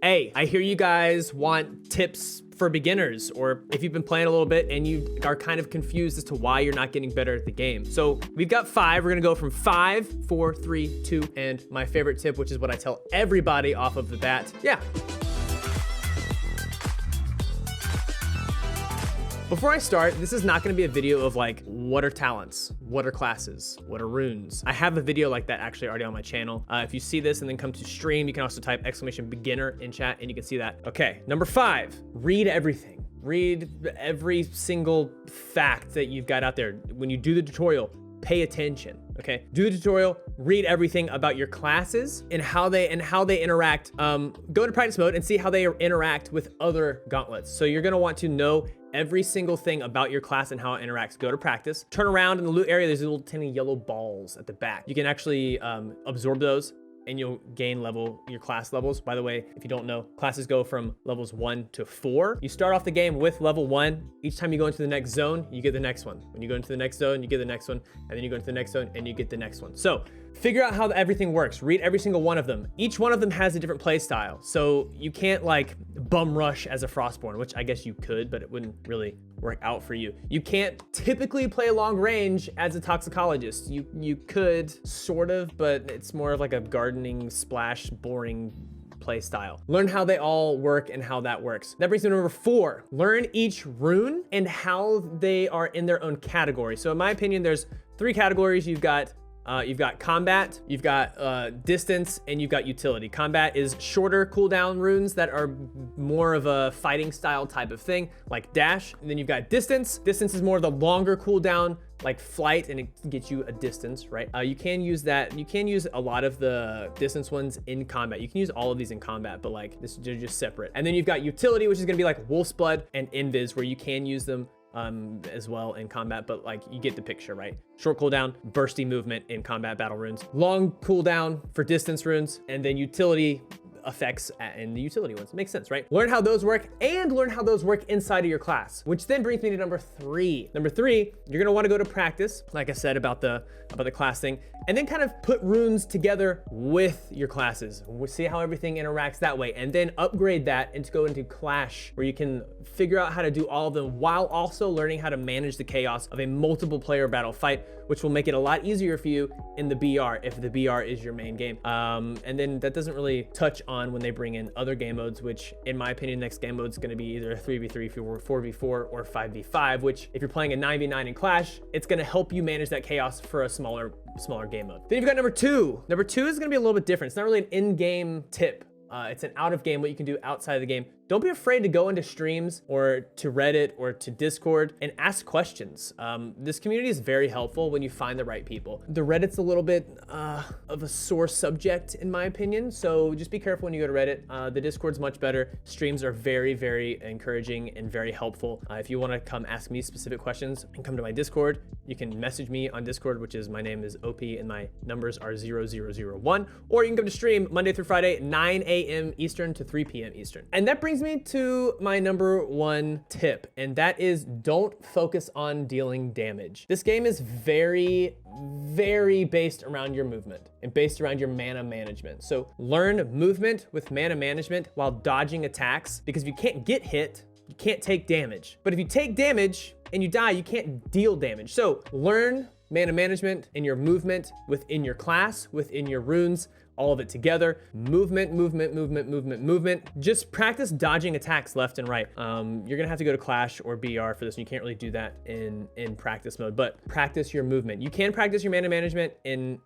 Hey, I hear you guys want tips for beginners, or if you've been playing a little bit and you are kind of confused as to why you're not getting better at the game. So we've got 5. We're gonna go from 5, 4, 3, 2, and my favorite tip, which is what I tell everybody off of the bat. Yeah. Before I start, this is not gonna be a video of like, what are talents? What are classes? What are runes? I have a video like that actually already on my channel. If you see this and then come to stream, you can also type !beginner in chat and you can see that. Okay, number 5, read everything. Read every single fact that you've got out there. When you do the tutorial, pay attention, okay? Do the tutorial, read everything about your classes and how they interact. Go to practice mode and see how they interact with other gauntlets. So you're gonna want to know every single thing about your class and how it interacts. Go to practice, turn around in the loot area, there's little tiny yellow balls at the back. You can actually absorb those and you'll gain your class levels. By the way, if you don't know, classes go from levels 1 to 4. You start off the game with level 1. Each time you go into the next zone, you get the next one. When you go into the next zone, you get the next one. And then you go into the next zone and you get the next one. So figure out how everything works. Read every single one of them. Each one of them has a different play style. So you can't like bum rush as a Frostborn, which I guess you could, but it wouldn't really work out for you. You can't typically play long range as a toxicologist. You could sort of, but it's more of like a gardening splash, boring play style. Learn how they all work and how that works. That brings me to number 4. Learn each rune and how they are in their own category. So in my opinion, there's 3 categories. You've got combat, you've got distance, and you've got utility. Combat is shorter cooldown runes that are more of a fighting style type of thing, like dash. And then you've got distance. Distance is more of the longer cooldown, like flight, and it gets you a distance, right? You can use that. You can use a lot of the distance ones in combat. You can use all of these in combat, but like they're just separate. And then you've got utility, which is gonna be like Wolf's Blood and Invis, where you can use them as well in combat, but like you get the picture, right? Short cooldown, bursty movement in combat battle runes, long cooldown for distance runes, and then utility effects in the utility ones. Makes sense, right? Learn how those work and learn how those work inside of your class, which then brings me to number 3. Number 3, you're gonna want to go to practice, like I said about the class thing, and then kind of put runes together with your classes. We'll see how everything interacts that way, and then upgrade that and to go into Clash, where you can figure out how to do all of them while also learning how to manage the chaos of a multiple player battle fight, which will make it a lot easier for you in the BR if the BR is your main game. And then that doesn't really touch on when they bring in other game modes, which in my opinion, next game mode is going to be either a 3v3, 4v4, or 5v5, which if you're playing a 9v9 in Clash, it's going to help you manage that chaos for a smaller game mode. Then you've got number 2. Number 2 is going to be a little bit different. It's not really an in-game tip. It's an out of game, what you can do outside of the game. Don't be afraid to go into streams or to Reddit or to Discord and ask questions. This community is very helpful when you find the right people. The Reddit's a little bit of a sore subject in my opinion, so just be careful when you go to Reddit. The Discord's much better. Streams are very, very encouraging and very helpful. If you wanna come ask me specific questions and come to my Discord, you can message me on Discord, which is, my name is OP and my numbers are 0001, or you can come to stream Monday through Friday, 9 a.m. Eastern to 3 p.m. Eastern. And that brings me to my number 1 tip, and that is don't focus on dealing damage. This game is very, very based around your movement and based around your mana management. So learn movement with mana management while dodging attacks, because if you can't get hit, you can't take damage. But if you take damage and you die, you can't deal damage. So learn mana management in your movement within your class, within your runes, all of it together. Movement. Just practice dodging attacks left and right. You're gonna have to go to Clash or BR for this, and you can't really do that in practice mode, but practice your movement. You can practice your mana management in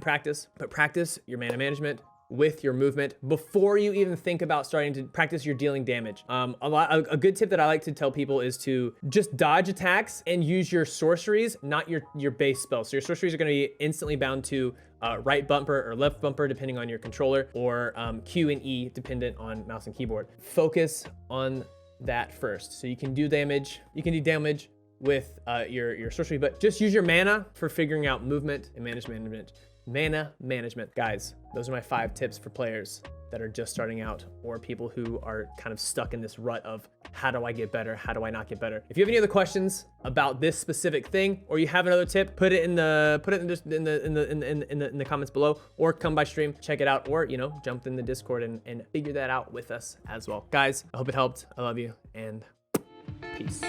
practice, but practice your mana management with your movement before you even think about starting to practice your dealing damage. A good tip that I like to tell people is to just dodge attacks and use your sorceries, not your base spells. So your sorceries are gonna be instantly bound to right bumper or left bumper, depending on your controller, or Q and E, dependent on mouse and keyboard. Focus on that first. So you can do damage. You can do damage with your sorcery, but just use your mana for figuring out movement and management. Mana management. Guys, those are my 5 tips for players that are just starting out, or people who are kind of stuck in this rut of, how do I get better? How do I not get better? If you have any other questions about this specific thing, or you have another tip, put it in the comments below, or come by stream, check it out, or, you know, jump in the Discord and figure that out with us as well. Guys, I hope it helped. I love you, and peace.